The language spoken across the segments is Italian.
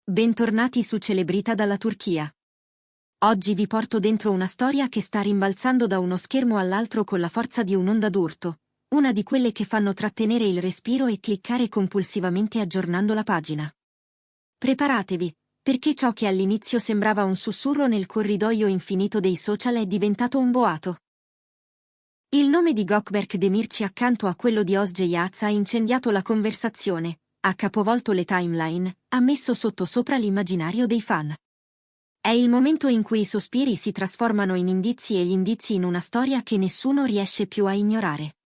Bentornati su Celebrita dalla Turchia. Oggi vi porto dentro una storia che sta rimbalzando da uno schermo all'altro con la forza di un'onda d'urto, una di quelle che fanno trattenere il respiro e cliccare compulsivamente aggiornando la pagina. Preparatevi, perché ciò che all'inizio sembrava un sussurro nel corridoio infinito dei social è diventato un boato. Il nome di Gökberk Demirci accanto a quello di Özge Yağız ha incendiato la conversazione, ha capovolto le timeline, ha messo sottosopra l'immaginario dei fan. È il momento in cui i sospiri si trasformano in indizi e gli indizi in una storia che nessuno riesce più a ignorare.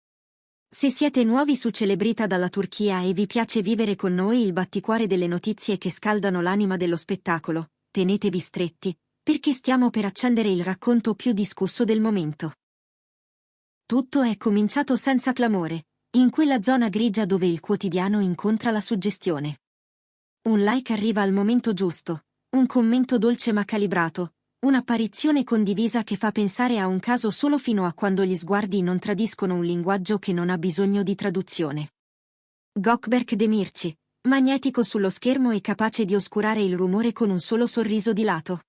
Se siete nuovi su Celebrita dalla Turchia e vi piace vivere con noi il batticuore delle notizie che scaldano l'anima dello spettacolo, tenetevi stretti, perché stiamo per accendere il racconto più discusso del momento. Tutto è cominciato senza clamore, in quella zona grigia dove il quotidiano incontra la suggestione. Un like arriva al momento giusto, un commento dolce ma calibrato, un'apparizione condivisa che fa pensare a un caso solo fino a quando gli sguardi non tradiscono un linguaggio che non ha bisogno di traduzione. Gökberk Demirci, magnetico sullo schermo e capace di oscurare il rumore con un solo sorriso di lato.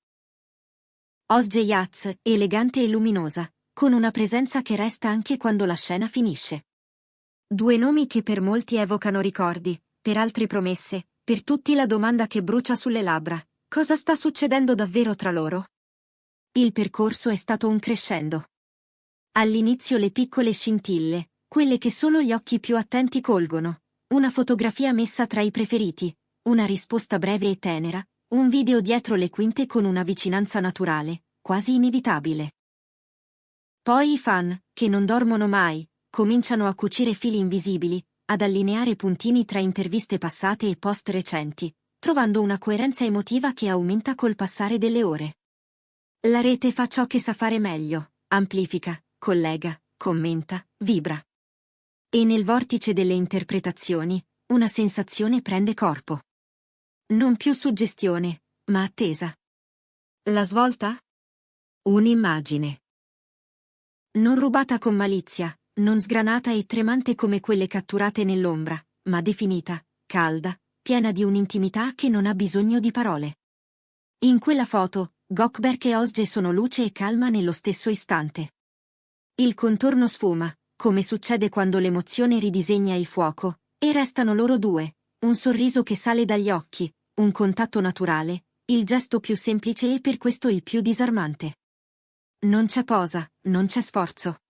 Özge Yağız, elegante e luminosa, con una presenza che resta anche quando la scena finisce. Due nomi che per molti evocano ricordi, per altri promesse, per tutti la domanda che brucia sulle labbra: cosa sta succedendo davvero tra loro? Il percorso è stato un crescendo. All'inizio le piccole scintille, quelle che solo gli occhi più attenti colgono, una fotografia messa tra i preferiti, una risposta breve e tenera, un video dietro le quinte con una vicinanza naturale, quasi inevitabile. Poi i fan, che non dormono mai, cominciano a cucire fili invisibili, ad allineare puntini tra interviste passate e post recenti, trovando una coerenza emotiva che aumenta col passare delle ore. La rete fa ciò che sa fare meglio: amplifica, collega, commenta, vibra. E nel vortice delle interpretazioni, una sensazione prende corpo. Non più suggestione, ma attesa. La svolta? Un'immagine. Non rubata con malizia, non sgranata e tremante come quelle catturate nell'ombra, ma definita, calda, piena di un'intimità che non ha bisogno di parole. In quella foto, Gökberk e Özge sono luce e calma nello stesso istante. Il contorno sfuma, come succede quando l'emozione ridisegna il fuoco, e restano loro due, un sorriso che sale dagli occhi, un contatto naturale, il gesto più semplice e per questo il più disarmante. Non c'è posa, non c'è sforzo.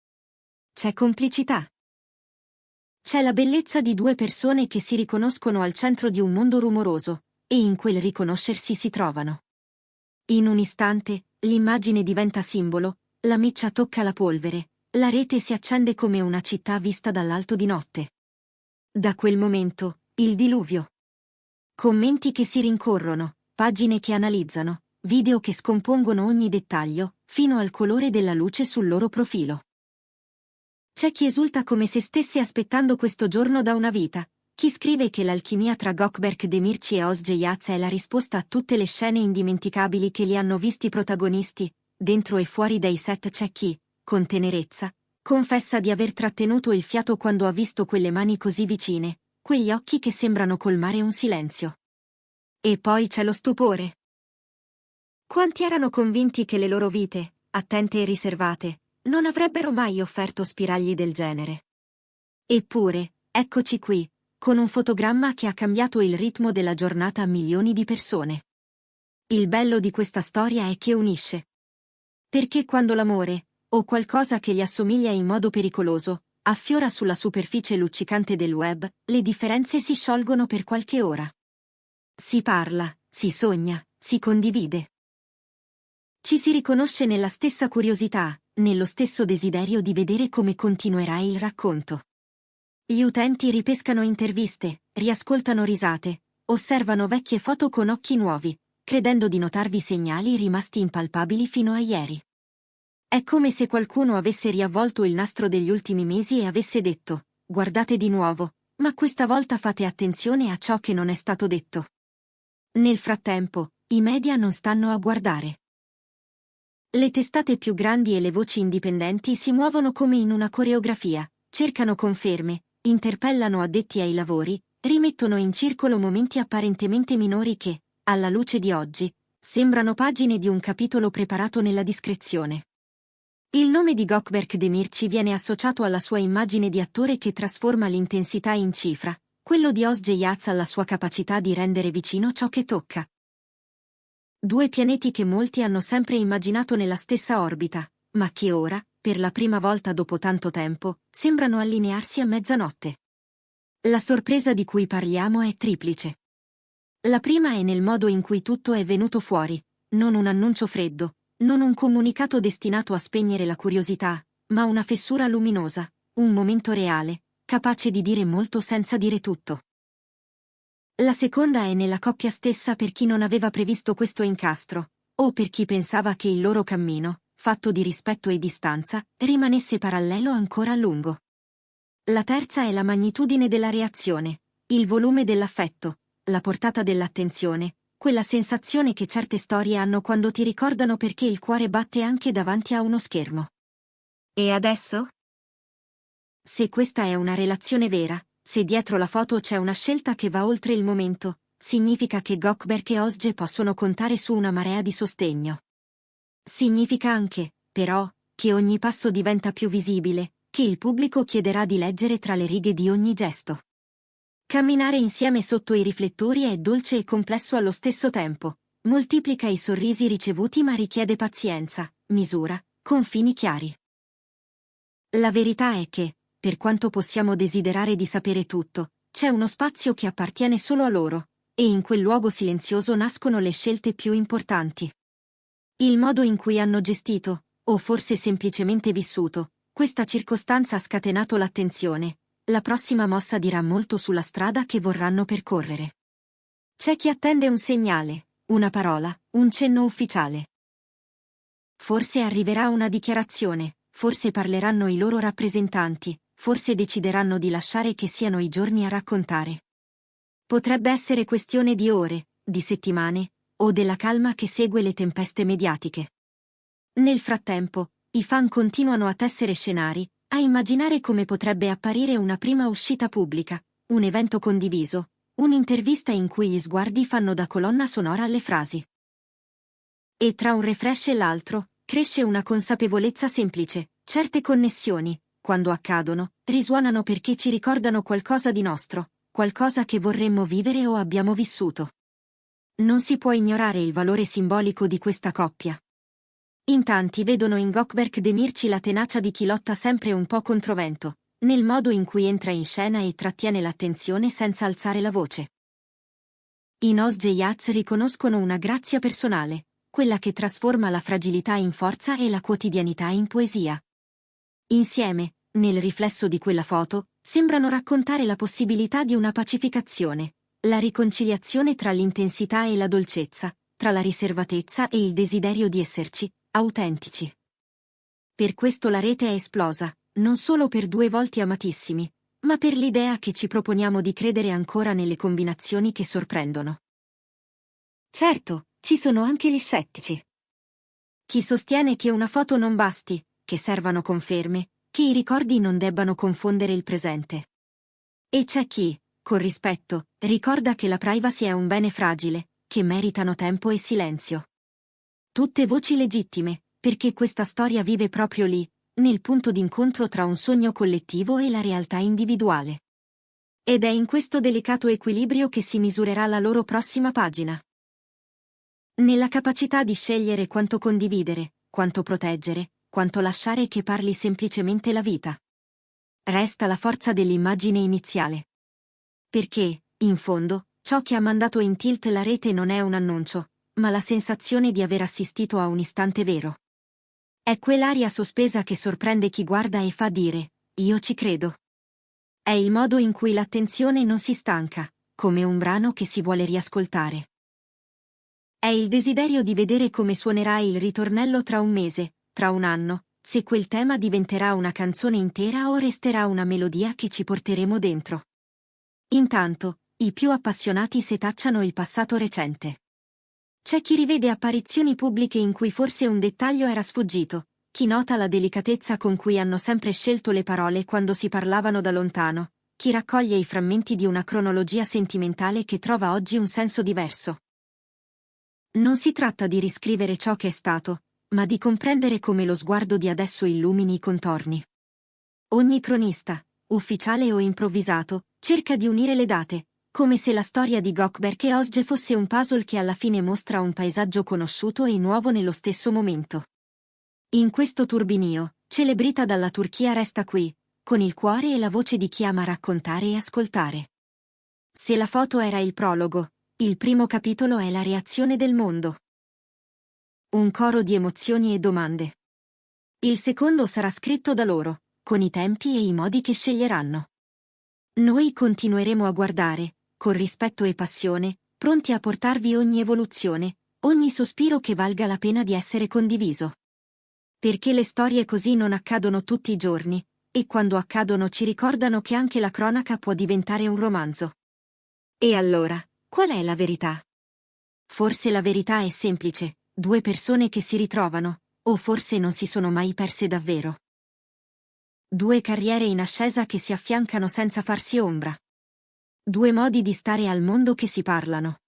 C'è complicità. C'è la bellezza di due persone che si riconoscono al centro di un mondo rumoroso, e in quel riconoscersi si trovano. In un istante, l'immagine diventa simbolo, la miccia tocca la polvere, la rete si accende come una città vista dall'alto di notte. Da quel momento, il diluvio. Commenti che si rincorrono, pagine che analizzano, video che scompongono ogni dettaglio, fino al colore della luce sul loro profilo. C'è chi esulta come se stesse aspettando questo giorno da una vita, chi scrive che l'alchimia tra Gökberk Demirci e Özge Yağız è la risposta a tutte le scene indimenticabili che li hanno visti protagonisti, dentro e fuori dai set. C'è chi, con tenerezza, confessa di aver trattenuto il fiato quando ha visto quelle mani così vicine, quegli occhi che sembrano colmare un silenzio. E poi c'è lo stupore. Quanti erano convinti che le loro vite, attente e riservate, non avrebbero mai offerto spiragli del genere. Eppure, eccoci qui, con un fotogramma che ha cambiato il ritmo della giornata a milioni di persone. Il bello di questa storia è che unisce. Perché quando l'amore, o qualcosa che gli assomiglia in modo pericoloso, affiora sulla superficie luccicante del web, le differenze si sciolgono per qualche ora. Si parla, si sogna, si condivide. Ci si riconosce nella stessa curiosità, nello stesso desiderio di vedere come continuerà il racconto. Gli utenti ripescano interviste, riascoltano risate, osservano vecchie foto con occhi nuovi, credendo di notarvi segnali rimasti impalpabili fino a ieri. È come se qualcuno avesse riavvolto il nastro degli ultimi mesi e avesse detto: guardate di nuovo, ma questa volta fate attenzione a ciò che non è stato detto. Nel frattempo, i media non stanno a guardare. Le testate più grandi e le voci indipendenti si muovono come in una coreografia, cercano conferme, interpellano addetti ai lavori, rimettono in circolo momenti apparentemente minori che, alla luce di oggi, sembrano pagine di un capitolo preparato nella discrezione. Il nome di Gökberk Demirci viene associato alla sua immagine di attore che trasforma l'intensità in cifra, quello di Özge Yaz alla sua capacità di rendere vicino ciò che tocca. Due pianeti che molti hanno sempre immaginato nella stessa orbita, ma che ora, per la prima volta dopo tanto tempo, sembrano allinearsi a mezzanotte. La sorpresa di cui parliamo è triplice. La prima è nel modo in cui tutto è venuto fuori, non un annuncio freddo, non un comunicato destinato a spegnere la curiosità, ma una fessura luminosa, un momento reale, capace di dire molto senza dire tutto. La seconda è nella coppia stessa per chi non aveva previsto questo incastro, o per chi pensava che il loro cammino, fatto di rispetto e distanza, rimanesse parallelo ancora a lungo. La terza è la magnitudine della reazione, il volume dell'affetto, la portata dell'attenzione, quella sensazione che certe storie hanno quando ti ricordano perché il cuore batte anche davanti a uno schermo. E adesso? Se questa è una relazione vera, se dietro la foto c'è una scelta che va oltre il momento, significa che Gökberk e Özge possono contare su una marea di sostegno. Significa anche, però, che ogni passo diventa più visibile, che il pubblico chiederà di leggere tra le righe di ogni gesto. Camminare insieme sotto i riflettori è dolce e complesso allo stesso tempo, moltiplica i sorrisi ricevuti ma richiede pazienza, misura, confini chiari. La verità è che, per quanto possiamo desiderare di sapere tutto, c'è uno spazio che appartiene solo a loro, e in quel luogo silenzioso nascono le scelte più importanti. Il modo in cui hanno gestito, o forse semplicemente vissuto, questa circostanza ha scatenato l'attenzione. La prossima mossa dirà molto sulla strada che vorranno percorrere. C'è chi attende un segnale, una parola, un cenno ufficiale. Forse arriverà una dichiarazione, forse parleranno i loro rappresentanti, forse decideranno di lasciare che siano i giorni a raccontare. Potrebbe essere questione di ore, di settimane, o della calma che segue le tempeste mediatiche. Nel frattempo, i fan continuano a tessere scenari, a immaginare come potrebbe apparire una prima uscita pubblica, un evento condiviso, un'intervista in cui gli sguardi fanno da colonna sonora alle frasi. E tra un refresh e l'altro, cresce una consapevolezza semplice, certe connessioni, quando accadono, risuonano perché ci ricordano qualcosa di nostro, qualcosa che vorremmo vivere o abbiamo vissuto. Non si può ignorare il valore simbolico di questa coppia. In tanti vedono in Gökberk Demirci la tenacia di chi lotta sempre un po' controvento, nel modo in cui entra in scena e trattiene l'attenzione senza alzare la voce. In Özge Yaz riconoscono una grazia personale, quella che trasforma la fragilità in forza e la quotidianità in poesia. Insieme, nel riflesso di quella foto, sembrano raccontare la possibilità di una pacificazione, la riconciliazione tra l'intensità e la dolcezza, tra la riservatezza e il desiderio di esserci, autentici. Per questo la rete è esplosa, non solo per due volti amatissimi, ma per l'idea che ci proponiamo di credere ancora nelle combinazioni che sorprendono. Certo, ci sono anche gli scettici. Chi sostiene che una foto non basti, che servano conferme, che i ricordi non debbano confondere il presente. E c'è chi, con rispetto, ricorda che la privacy è un bene fragile, che meritano tempo e silenzio. Tutte voci legittime, perché questa storia vive proprio lì, nel punto d'incontro tra un sogno collettivo e la realtà individuale. Ed è in questo delicato equilibrio che si misurerà la loro prossima pagina. Nella capacità di scegliere quanto condividere, quanto proteggere, quanto lasciare che parli semplicemente la vita. Resta la forza dell'immagine iniziale. Perché, in fondo, ciò che ha mandato in tilt la rete non è un annuncio, ma la sensazione di aver assistito a un istante vero. È quell'aria sospesa che sorprende chi guarda e fa dire, io ci credo. È il modo in cui l'attenzione non si stanca, come un brano che si vuole riascoltare. È il desiderio di vedere come suonerà il ritornello tra un mese, tra un anno, se quel tema diventerà una canzone intera o resterà una melodia che ci porteremo dentro. Intanto, i più appassionati setacciano il passato recente. C'è chi rivede apparizioni pubbliche in cui forse un dettaglio era sfuggito, chi nota la delicatezza con cui hanno sempre scelto le parole quando si parlavano da lontano, chi raccoglie i frammenti di una cronologia sentimentale che trova oggi un senso diverso. Non si tratta di riscrivere ciò che è stato, ma di comprendere come lo sguardo di adesso illumini i contorni. Ogni cronista, ufficiale o improvvisato, cerca di unire le date, come se la storia di Gökberk e Özge fosse un puzzle che alla fine mostra un paesaggio conosciuto e nuovo nello stesso momento. In questo turbinio, Celebrita dalla Turchia resta qui, con il cuore e la voce di chi ama raccontare e ascoltare. Se la foto era il prologo, il primo capitolo è la reazione del mondo. Un coro di emozioni e domande. Il secondo sarà scritto da loro, con i tempi e i modi che sceglieranno. Noi continueremo a guardare, con rispetto e passione, pronti a portarvi ogni evoluzione, ogni sospiro che valga la pena di essere condiviso. Perché le storie così non accadono tutti i giorni, e quando accadono ci ricordano che anche la cronaca può diventare un romanzo. E allora, qual è la verità? Forse la verità è semplice, due persone che si ritrovano, o forse non si sono mai perse davvero. Due carriere in ascesa che si affiancano senza farsi ombra. Due modi di stare al mondo che si parlano.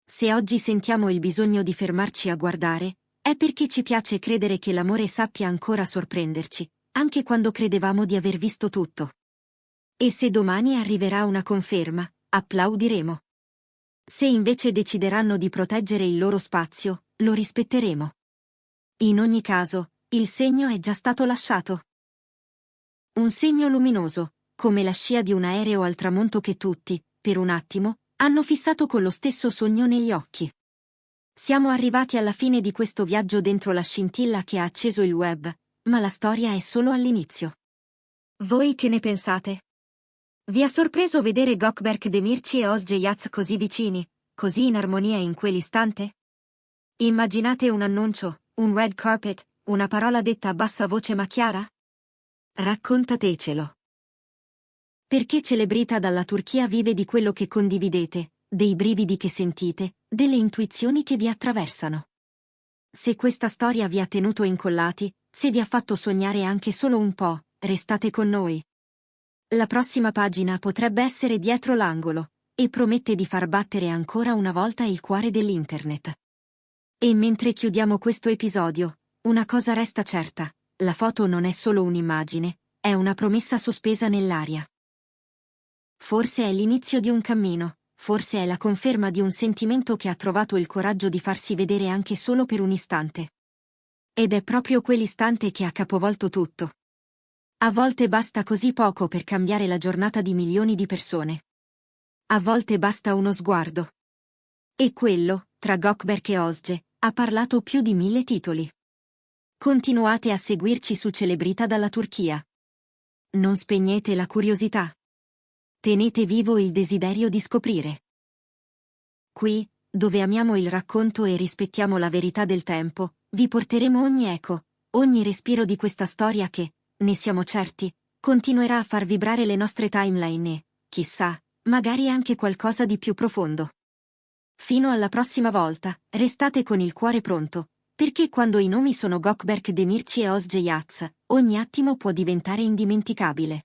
Se oggi sentiamo il bisogno di fermarci a guardare, è perché ci piace credere che l'amore sappia ancora sorprenderci, anche quando credevamo di aver visto tutto. E se domani arriverà una conferma, applaudiremo. Se invece decideranno di proteggere il loro spazio, lo rispetteremo. In ogni caso, il segno è già stato lasciato. Un segno luminoso, come la scia di un aereo al tramonto che tutti, per un attimo, hanno fissato con lo stesso sogno negli occhi. Siamo arrivati alla fine di questo viaggio dentro la scintilla che ha acceso il web, ma la storia è solo all'inizio. Voi che ne pensate? Vi ha sorpreso vedere Gökberk Demirci e Özge Yats così vicini, così in armonia in quell'istante? Immaginate un annuncio, un red carpet, una parola detta a bassa voce ma chiara? Raccontatecelo. Perché Celebrita dalla Turchia vive di quello che condividete, dei brividi che sentite, delle intuizioni che vi attraversano. Se questa storia vi ha tenuto incollati, se vi ha fatto sognare anche solo un po', restate con noi. La prossima pagina potrebbe essere dietro l'angolo, e promette di far battere ancora una volta il cuore dell'internet. E mentre chiudiamo questo episodio, una cosa resta certa, la foto non è solo un'immagine, è una promessa sospesa nell'aria. Forse è l'inizio di un cammino, forse è la conferma di un sentimento che ha trovato il coraggio di farsi vedere anche solo per un istante. Ed è proprio quell'istante che ha capovolto tutto. A volte basta così poco per cambiare la giornata di milioni di persone. A volte basta uno sguardo. E quello, tra Gökberk e Özge, ha parlato più di 1000 titoli. Continuate a seguirci su Celebrita dalla Turchia. Non spegnete la curiosità. Tenete vivo il desiderio di scoprire. Qui, dove amiamo il racconto e rispettiamo la verità del tempo, vi porteremo ogni eco, ogni respiro di questa storia che, ne siamo certi, continuerà a far vibrare le nostre timeline e, chissà, magari anche qualcosa di più profondo. Fino alla prossima volta, restate con il cuore pronto, perché quando i nomi sono Gökberk Demirci e Özge Yats, ogni attimo può diventare indimenticabile.